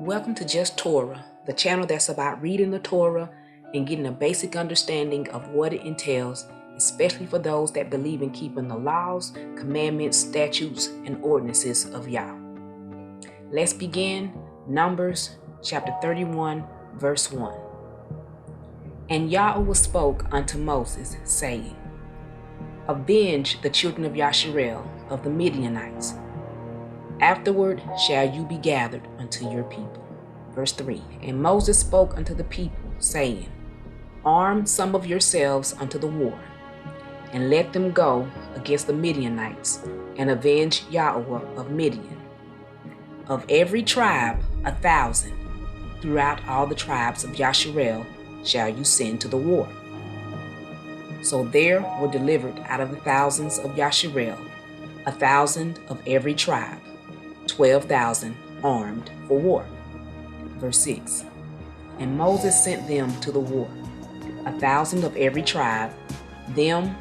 Welcome to Just Torah, the channel that's about reading the Torah and getting a basic understanding of what it entails, especially for those that believe in keeping the laws, commandments, statutes, and ordinances of Yah. Let's begin. Numbers chapter 31, verse 1. And YAHUAH spoke unto Moses, saying, Avenge the children of Yasharel of the Midianites. Afterward shall you be gathered unto your people. Verse 3. And Moses spoke unto the people, saying, Arm some of yourselves unto the war, and let them go against the Midianites, and avenge YAHUAH of Midian. Of every tribe 1,000, throughout all the tribes of Yasharel shall you send to the war. So there were delivered out of the thousands of Yasharel 1,000 of every tribe, 12,000 armed for war. Verse 6. And Moses sent them to the war, 1,000 of every tribe, them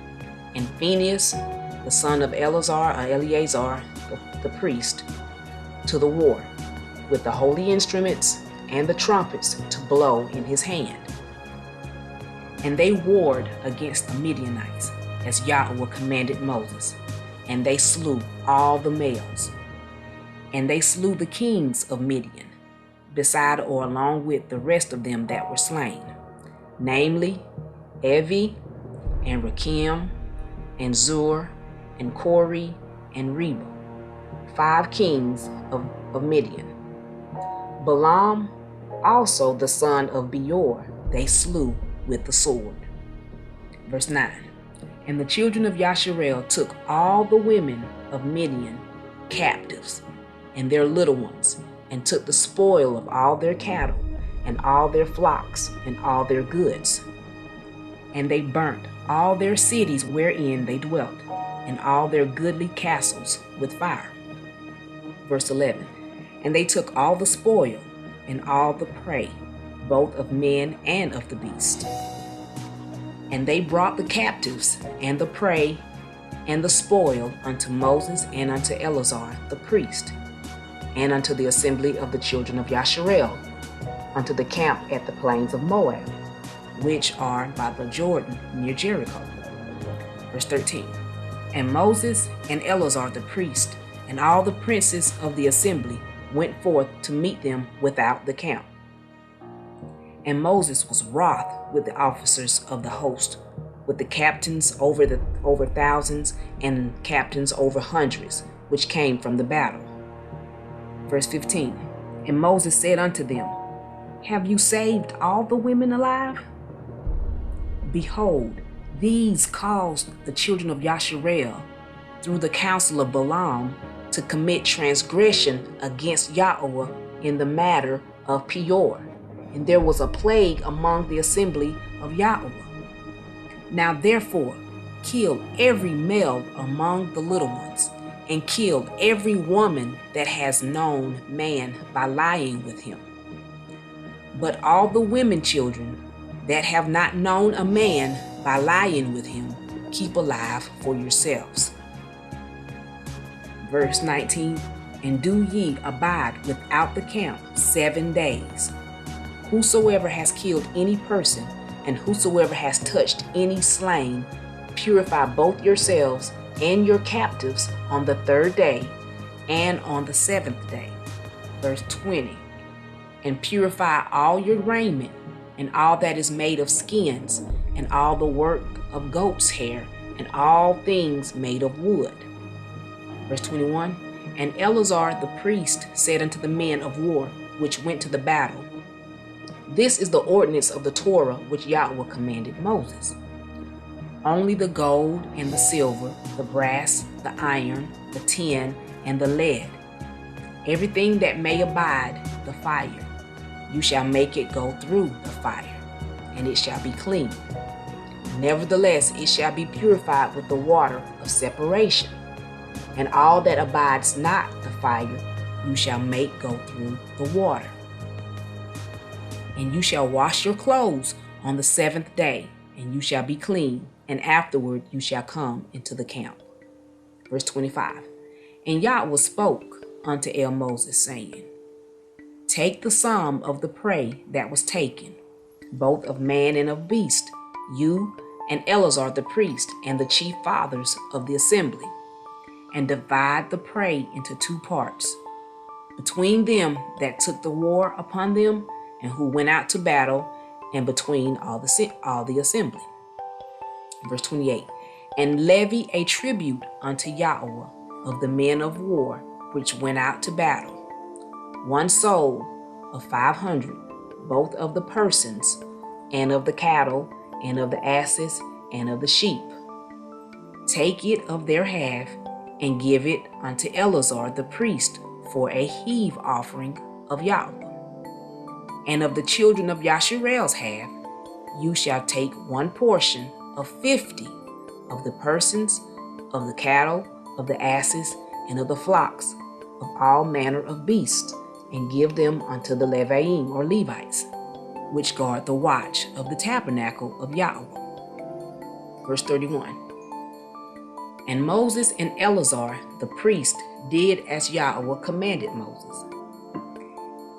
and Phinehas, the son of Eleazar, the priest, to the war, with the holy instruments and the trumpets to blow in his hand. And they warred against the Midianites, as YAHUAH commanded Moses, and they slew all the males. And they slew the kings of Midian, beside or along with the rest of them that were slain, namely Evi, and Rakim, and Zur, and Kori, and Reba, 5 kings of Midian. Balaam also the son of Beor they slew with the sword. Verse 9. And the children of Yasharel took all the women of Midian captives, and their little ones, and took the spoil of all their cattle, and all their flocks, and all their goods. And they burnt all their cities wherein they dwelt, and all their goodly castles with fire. Verse 11. And they took all the spoil, and all the prey, both of men and of the beast. And they brought the captives, and the prey, and the spoil unto Moses and unto Eleazar the priest, and unto the assembly of the children of Yasharel, unto the camp at the plains of Moab, which are by the Jordan near Jericho. Verse 13. And Moses and Eleazar the priest, and all the princes of the assembly, went forth to meet them without the camp. And Moses was wroth with the officers of the host, with the captains over thousands, and captains over hundreds, which came from the battle. Verse 15. And Moses said unto them, Have you saved all the women alive? Behold, these caused the children of Yasharel, through the counsel of Balaam, to commit transgression against YAHUAH in the matter of Peor. And there was a plague among the assembly of YAHUAH. Now therefore, kill every male among the little ones, and kill every woman that has known man by lying with him. But all the women children that have not known a man by lying with him, keep alive for yourselves. Verse 19. And do ye abide without the camp 7 days. Whosoever has killed any person, and whosoever has touched any slain, purify both yourselves and your captives on the 3rd day and on the 7th day. Verse 20. And purify all your raiment, and all that is made of skins, and all the work of goat's hair, and all things made of wood. Verse 21. And Eleazar the priest said unto the men of war which went to the battle, This is the ordinance of the Torah which YAHUAH commanded Moses. Only the gold and the silver, the brass, the iron, the tin, and the lead, everything that may abide the fire, you shall make it go through the fire, and it shall be clean. Nevertheless, it shall be purified with the water of separation. And all that abides not the fire, you shall make go through the water. And you shall wash your clothes on the 7th day, and you shall be clean, and afterward you shall come into the camp. Verse 25. And YAHUAH spoke unto Moses, saying, Take the sum of the prey that was taken, both of man and of beast, you and Eleazar the priest and the chief fathers of the assembly, and divide the prey into 2 parts, between them that took the war upon them and who went out to battle, and between all the assembly. Verse 28, and levy a tribute unto YAHUAH of the men of war which went out to battle, 1 soul of 500, both of the persons, and of the cattle, and of the asses, and of the sheep. Take it of their half, and give it unto Eleazar the priest for a heave offering of YAHUAH. And of the children of Yasharel's half, you shall take 1 portion of 50 of the persons, of the cattle, of the asses, and of the flocks, of all manner of beasts, and give them unto the Leviim or Levites, which guard the watch of the tabernacle of YAHUAH. Verse 31. And Moses and Eleazar the priest did as YAHUAH commanded Moses.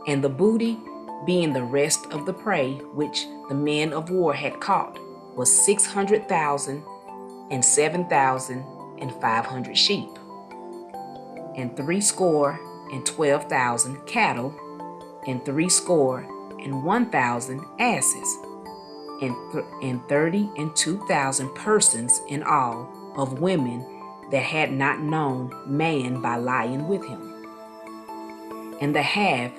And the booty, being the rest of the prey which the men of war had caught, was 600,000 and 7,500 sheep, and 62,000 cattle, and 61,000 asses, and 32,000 persons in all of women that had not known man by lying with him. And the half,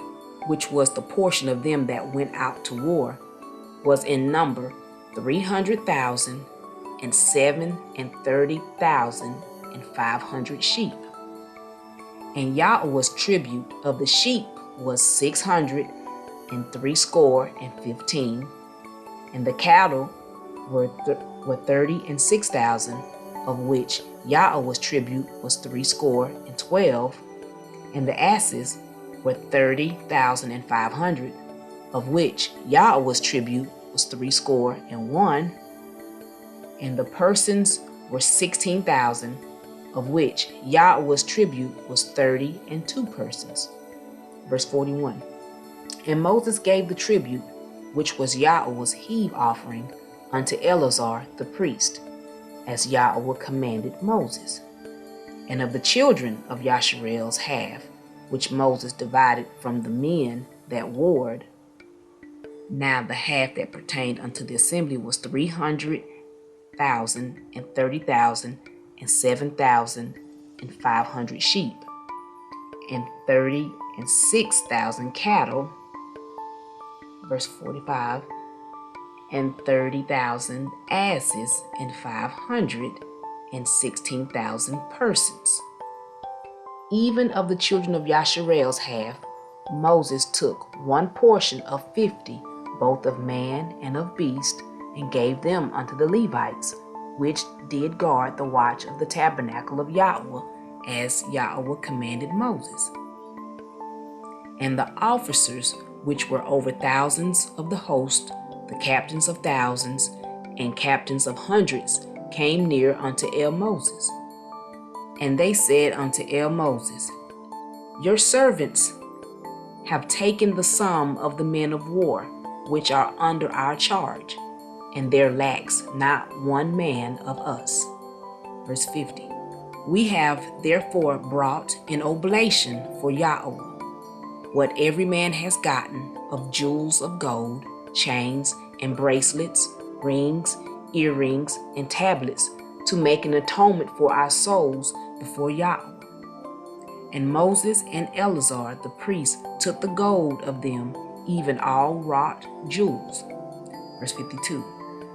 which was the portion of them that went out to war, was in number 300,000 and 37,500 sheep. And YAHUAH's tribute of the sheep was 615, and the cattle were 36,000, of which YAHUAH's tribute was 312, and the asses were 30,500, of which YAHUAH's tribute was 301, and the persons were 16,000, of which YAHUAH's tribute was 32 persons. Verse 41. And Moses gave the tribute, which was YAHUAH's heave offering, unto Eleazar the priest, as YAHUAH commanded Moses. And of the children of Yasharel's half, which Moses divided from the men that warred, now the half that pertained unto the assembly was 300,000 and 30,000 and 7,500 sheep, and 36,000 cattle. Verse 45. And 30,000 asses, and 516,000 persons. Even of the children of Yasharel's half, Moses took 1 portion of 50, both of man and of beast, and gave them unto the Levites, which did guard the watch of the tabernacle of YAHUAH, as YAHUAH commanded Moses. And the officers which were over thousands of the host, the captains of thousands, and captains of hundreds, came near unto Moses. And they said unto Moses, Your servants have taken the sum of the men of war, which are under our charge, and there lacks not 1 man of us. Verse 50. We have therefore brought an oblation for YAHUAH, what every man has gotten of jewels of gold, chains and bracelets, rings, earrings, and tablets, to make an atonement for our souls before YAHUAH. And Moses and Eleazar the priest took the gold of them, even all wrought jewels. Verse 52.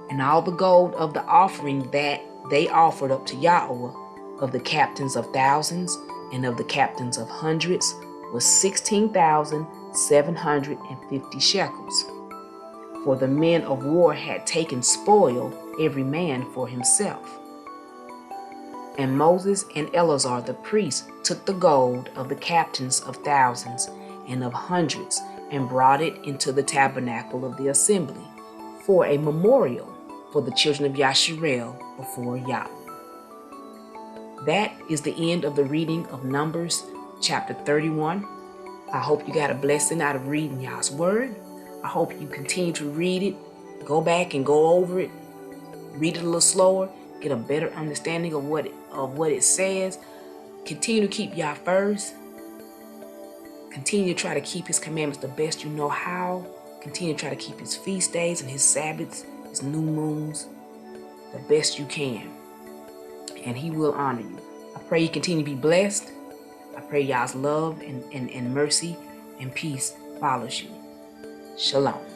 And all the gold of the offering that they offered up to YAHUAH, of the captains of thousands and of the captains of hundreds, was 16,750 shekels. For the men of war had taken spoil, every man for himself. And Moses and Eleazar the priest took the gold of the captains of thousands and of hundreds, and brought it into the tabernacle of the assembly, for a memorial for the children of Yasharel before YAHUAH. That is the end of the reading of Numbers chapter 31. I hope you got a blessing out of reading y'all's word. I hope you continue to read it, go back and go over it, read it a little slower, get a better understanding of what it says. Continue to keep Yah first. Continue to try to keep his commandments the best you know how. Continue to try to keep his feast days and his Sabbaths, his new moons, the best you can. And he will honor you. I pray you continue to be blessed. I pray y'all's love and mercy and peace follows you. Shalom.